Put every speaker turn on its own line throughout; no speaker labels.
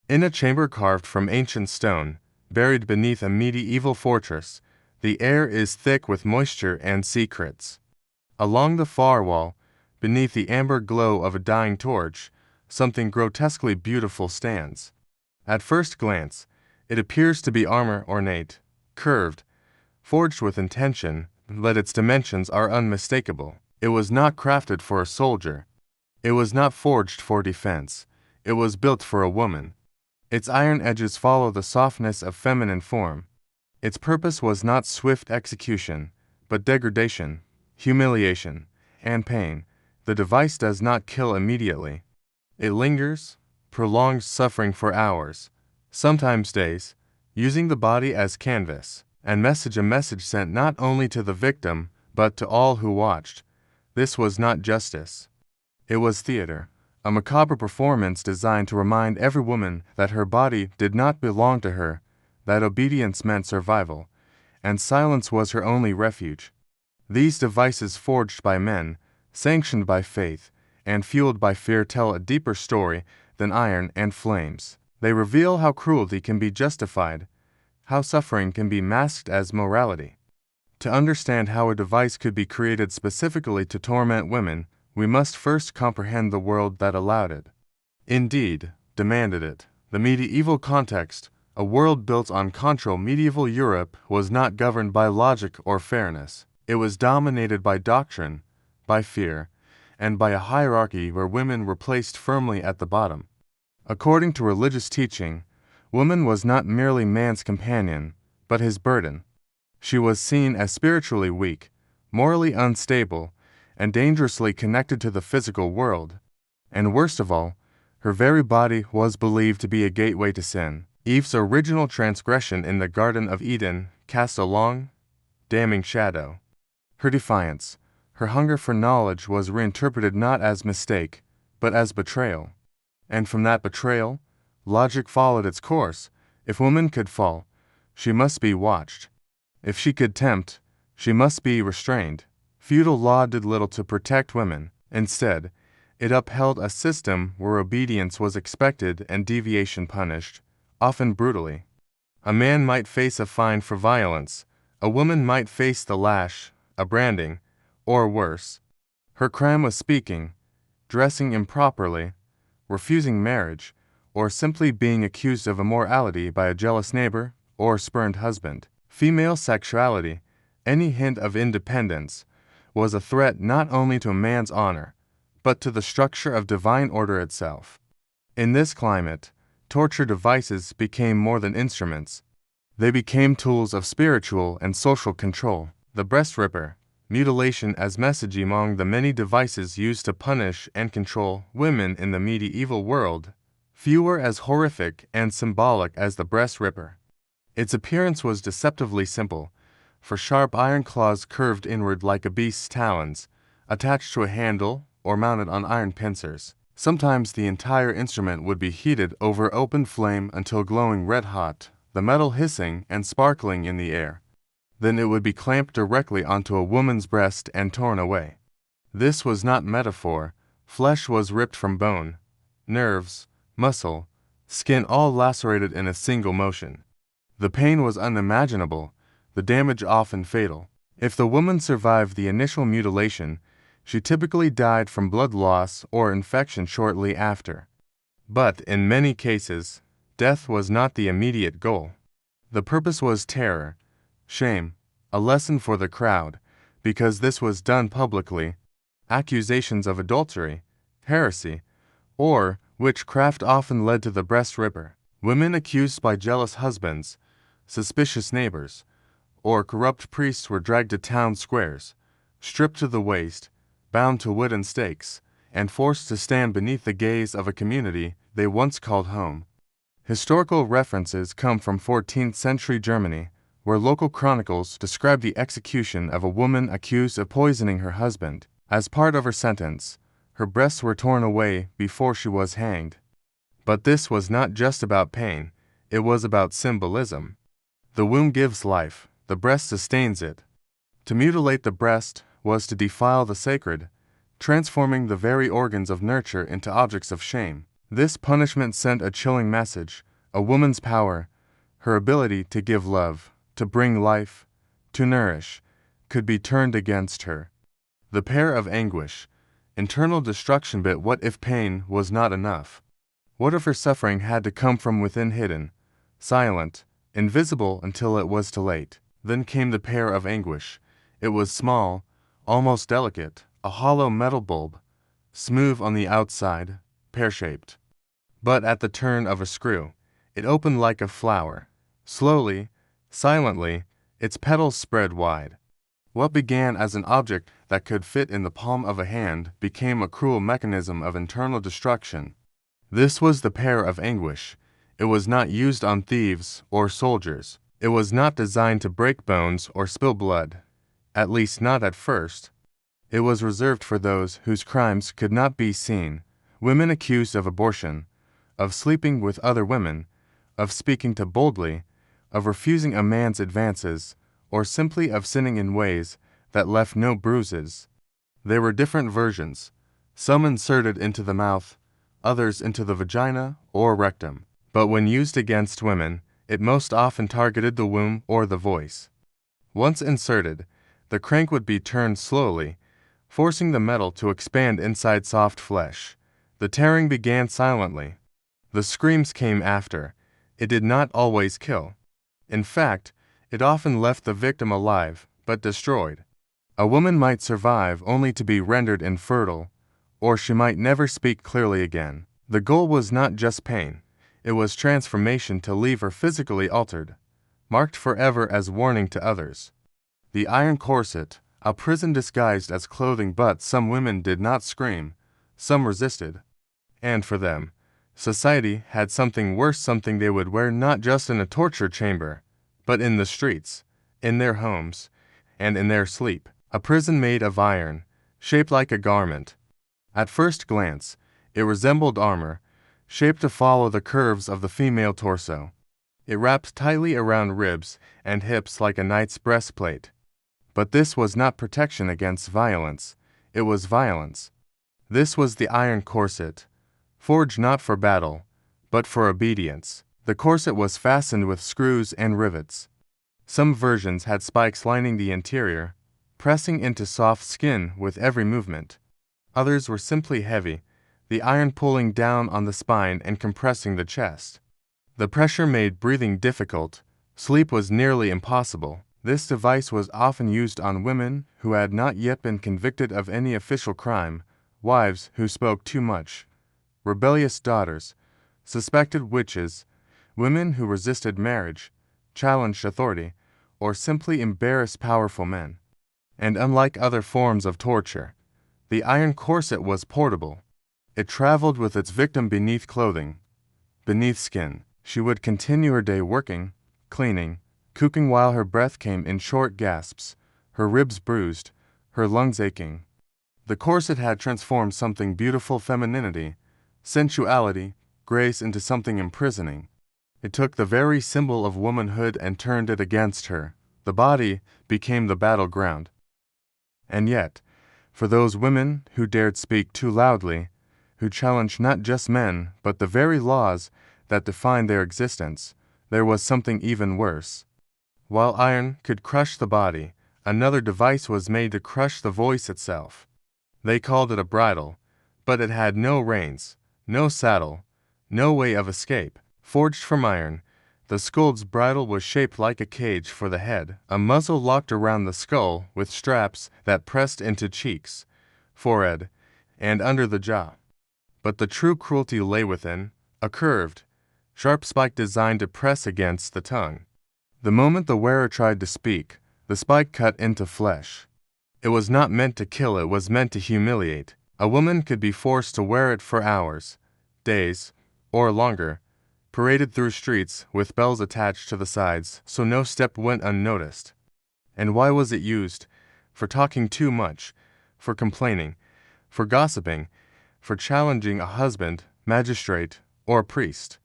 In a chamber carved from ancient stone, buried beneath a medieval fortress, the air is thick with moisture and secrets. Along the far wall, beneath the amber glow of a dying torch, something grotesquely beautiful stands. At first glance, it appears to be armor ornate, curved, forged with intention, but its dimensions are unmistakable. It was not crafted for a soldier. It was not forged for defense. It was built for a woman. Its iron edges follow the softness of feminine form. Its purpose was not swift execution, but degradation, humiliation, and pain. The device does not kill immediately. It lingers, prolongs suffering for hours, sometimes days, using the body as canvas, and a message sent not only to the victim, but to all who watched. This was not justice. It was theater, a macabre performance designed to remind every woman that her body did not belong to her, that obedience meant survival, and silence was her only refuge. These devices forged by men, sanctioned by faith, and fueled by fear tell a deeper story than iron and flames. They reveal how cruelty can be justified, how suffering can be masked as morality. To understand how a device could be created specifically to torment women, we must first comprehend the world that allowed it. Indeed, demanded it. The medieval context, a world built on control. Medieval Europe was not governed by logic or fairness. It was dominated by doctrine, by fear, and by a hierarchy where women were placed firmly at the bottom. According to religious teaching, woman was not merely man's companion, but his burden. She was seen as spiritually weak, morally unstable, and dangerously connected to the physical world. And worst of all, her very body was believed to be a gateway to sin. Eve's original transgression in the Garden of Eden cast a long, damning shadow. Her defiance, her hunger for knowledge was reinterpreted not as mistake, but as betrayal. And from that betrayal, logic followed its course. If woman could fall, she must be watched. If she could tempt, she must be restrained. Feudal law did little to protect women. Instead, it upheld a system where obedience was expected and deviation punished, often brutally. A man might face a fine for violence. A woman might face the lash, a branding, or worse. Her crime was speaking, dressing improperly, refusing marriage, or simply being accused of immorality by a jealous neighbor or spurned husband. Female sexuality, any hint of independence, was a threat not only to a man's honor, but to the structure of divine order itself. In this climate, torture devices became more than instruments. They became tools of spiritual and social control. The breast ripper, mutilation as message among the many devices used to punish and control women in the medieval world, few were as horrific and symbolic as the breast ripper. Its appearance was deceptively simple, for sharp iron claws curved inward like a beast's talons, attached to a handle or mounted on iron pincers. Sometimes the entire instrument would be heated over open flame until glowing red-hot, the metal hissing and sparkling in the air. Then it would be clamped directly onto a woman's breast and torn away. This was not metaphor. Flesh was ripped from bone, nerves, muscle, skin all lacerated in a single motion. The pain was unimaginable, the damage often fatal. If the woman survived the initial mutilation, she typically died from blood loss or infection shortly after. But in many cases, death was not the immediate goal. The purpose was terror, shame, a lesson for the crowd, because this was done publicly. Accusations of adultery, heresy, or witchcraft often led to the breast ripper. Women accused by jealous husbands, suspicious neighbors, or corrupt priests were dragged to town squares, stripped to the waist, bound to wooden stakes, and forced to stand beneath the gaze of a community they once called home. Historical references come from 14th century Germany, where local chronicles describe the execution of a woman accused of poisoning her husband. As part of her sentence, her breasts were torn away before she was hanged. But this was not just about pain, it was about symbolism. The womb gives life, the breast sustains it. To mutilate the breast was to defile the sacred, transforming the very organs of nurture into objects of shame. This punishment sent a chilling message: a woman's power, her ability to give love, to bring life, to nourish, could be turned against her. The pair of anguish, internal destruction. But what if pain was not enough? What if her suffering had to come from within, hidden, silent, invisible until it was too late? Then came the pair of anguish. It was small, almost delicate, a hollow metal bulb, smooth on the outside, pear-shaped. But at the turn of a screw, it opened like a flower. Slowly, silently, its petals spread wide. What began as an object that could fit in the palm of a hand became a cruel mechanism of internal destruction. This was the pair of anguish. It was not used on thieves or soldiers. It was not designed to break bones or spill blood, at least not at first. It was reserved for those whose crimes could not be seen: women accused of abortion, of sleeping with other women, of speaking too boldly, of refusing a man's advances, or simply of sinning in ways that left no bruises. There were different versions, some inserted into the mouth, others into the vagina or rectum. But when used against women, it most often targeted the womb or the voice. Once inserted, the crank would be turned slowly, forcing the metal to expand inside soft flesh. The tearing began silently. The screams came after. It did not always kill. In fact, it often left the victim alive, but destroyed. A woman might survive only to be rendered infertile, or she might never speak clearly again. The goal was not just pain. It was transformation to leave her physically altered, marked forever as warning to others. The iron corset, a prison disguised as clothing. But some women did not scream. Some resisted. And for them, society had something worse, something they would wear not just in a torture chamber, but in the streets, in their homes, and in their sleep. A prison made of iron, shaped like a garment. At first glance, it resembled armor, shaped to follow the curves of the female torso. It wrapped tightly around ribs and hips like a knight's breastplate. But this was not protection against violence. It was violence. This was the iron corset, forged not for battle, but for obedience. The corset was fastened with screws and rivets. Some versions had spikes lining the interior, pressing into soft skin with every movement. Others were simply heavy, the iron pulling down on the spine and compressing the chest. The pressure made breathing difficult. Sleep was nearly impossible. This device was often used on women who had not yet been convicted of any official crime, wives who spoke too much, rebellious daughters, suspected witches, women who resisted marriage, challenged authority, or simply embarrassed powerful men. And unlike other forms of torture, the iron corset was portable. It traveled with its victim beneath clothing, beneath skin. She would continue her day working, cleaning, cooking while her breath came in short gasps, her ribs bruised, her lungs aching. The corset had transformed something beautiful, femininity, sensuality, grace, into something imprisoning. It took the very symbol of womanhood and turned it against her. The body became the battleground. And yet, for those women who dared speak too loudly, who challenged not just men but the very laws that defined their existence, there was something even worse. While iron could crush the body, another device was made to crush the voice itself. They called it a bridle, but it had no reins, no saddle, no way of escape. Forged from iron, the scold's bridle was shaped like a cage for the head, a muzzle locked around the skull with straps that pressed into cheeks, forehead, and under the jaw. But the true cruelty lay within, a curved, sharp spike designed to press against the tongue. The moment the wearer tried to speak, the spike cut into flesh. It was not meant to kill, it was meant to humiliate. A woman could be forced to wear it for hours, days, or longer, paraded through streets with bells attached to the sides so no step went unnoticed. And why was it used? For talking too much, for complaining, for gossiping, for challenging a husband, magistrate, or priest.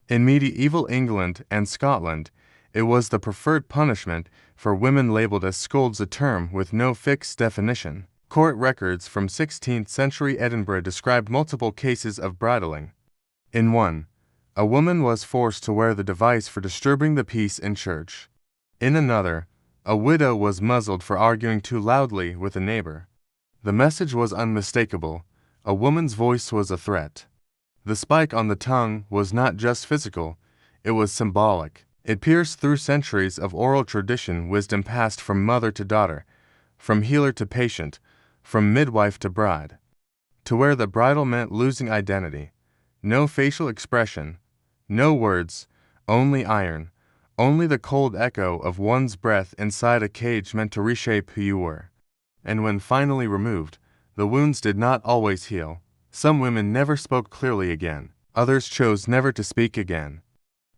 In medieval England and Scotland, it was the preferred punishment for women, labeled as scolds, a term with no fixed definition. Court records from 16th century Edinburgh described multiple cases of bridling. In one, a woman was forced to wear the device for disturbing the peace in church. In another, a widow was muzzled for arguing too loudly with a neighbor. The message was unmistakable. A woman's voice was a threat. The spike on the tongue was not just physical, it was symbolic. It pierced through centuries of oral tradition, wisdom passed from mother to daughter, from healer to patient, from midwife to bride. To wear the bridle meant losing identity. No facial expression, no words, only iron, only the cold echo of one's breath inside a cage meant to reshape who you were. And when finally removed, the wounds did not always heal. Some women never spoke clearly again. Others chose never to speak again.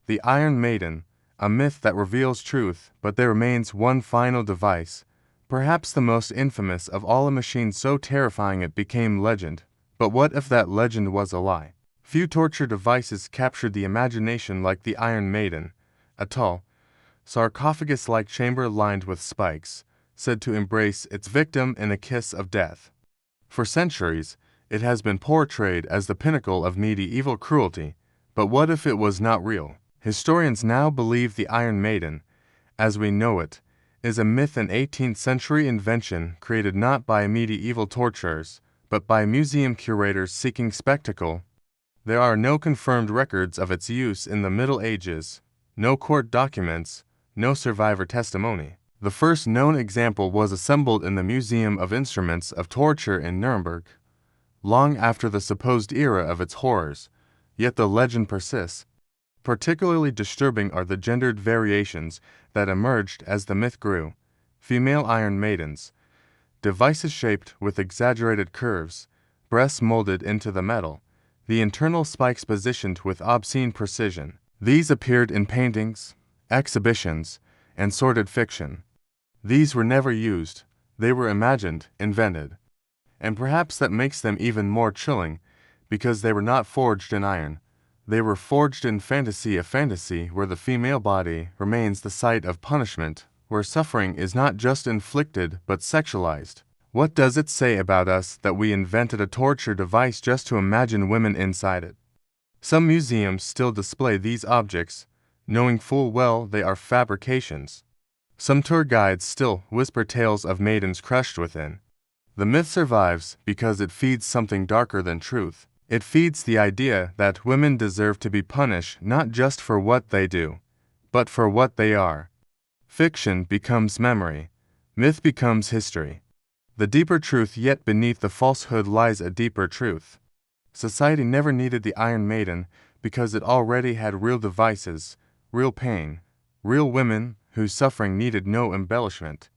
The Iron Maiden, a myth that reveals truth, but there remains one final device, perhaps the most infamous of all, a machine so terrifying it became legend. But what if that legend was a lie? Few torture devices captured the imagination like the Iron Maiden, a tall, sarcophagus-like chamber lined with spikes, said to embrace its victim in a kiss of death. For centuries, it has been portrayed as the pinnacle of medieval cruelty, but what if it was not real? Historians now believe the Iron Maiden, as we know it, is a myth, an 18th century invention created not by medieval torturers, but by museum curators seeking spectacle. There are no confirmed records of its use in the Middle Ages, no court documents, no survivor testimony. The first known example was assembled in the Museum of Instruments of Torture in Nuremberg, long after the supposed era of its horrors, yet the legend persists. Particularly disturbing are the gendered variations that emerged as the myth grew. Female Iron Maidens, devices shaped with exaggerated curves, breasts molded into the metal, the internal spikes positioned with obscene precision. These appeared in paintings, exhibitions, and sordid fiction. These were never used, they were imagined, invented. And perhaps that makes them even more chilling, because they were not forged in iron. They were forged in fantasy, a fantasy where the female body remains the site of punishment, where suffering is not just inflicted but sexualized. What does it say about us that we invented a torture device just to imagine women inside it? Some museums still display these objects, knowing full well they are fabrications. Some tour guides still whisper tales of maidens crushed within. The myth survives because it feeds something darker than truth. It feeds the idea that women deserve to be punished not just for what they do, but for what they are. Fiction becomes memory. Myth becomes history. The deeper truth, yet beneath the falsehood lies a deeper truth. Society never needed the Iron Maiden because it already had real devices, real pain, real women whose suffering needed no embellishment.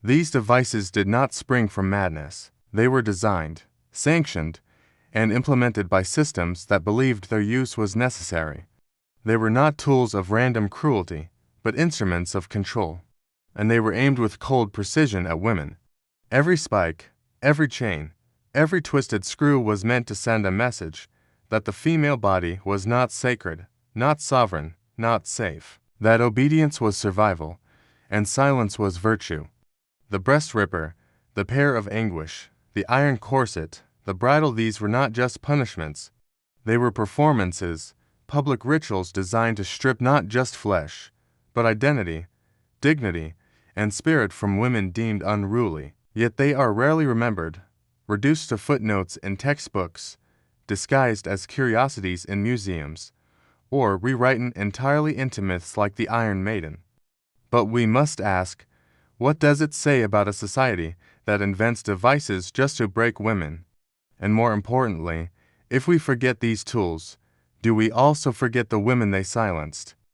These devices did not spring from madness. They were designed, sanctioned, and implemented by systems that believed their use was necessary. They were not tools of random cruelty, but instruments of control. And they were aimed with cold precision at women. Every spike, every chain, every twisted screw was meant to send a message that the female body was not sacred, not sovereign, not safe. That obedience was survival, and silence was virtue. The breast ripper, the pair of anguish, the iron corset, the bridle, these were not just punishments. They were performances, public rituals designed to strip not just flesh, but identity, dignity, and spirit from women deemed unruly. Yet they are rarely remembered, reduced to footnotes in textbooks, disguised as curiosities in museums, or rewritten entirely into myths like the Iron Maiden. But we must ask, what does it say about a society that invents devices just to break women? And more importantly, if we forget these tools, do we also forget the women they silenced?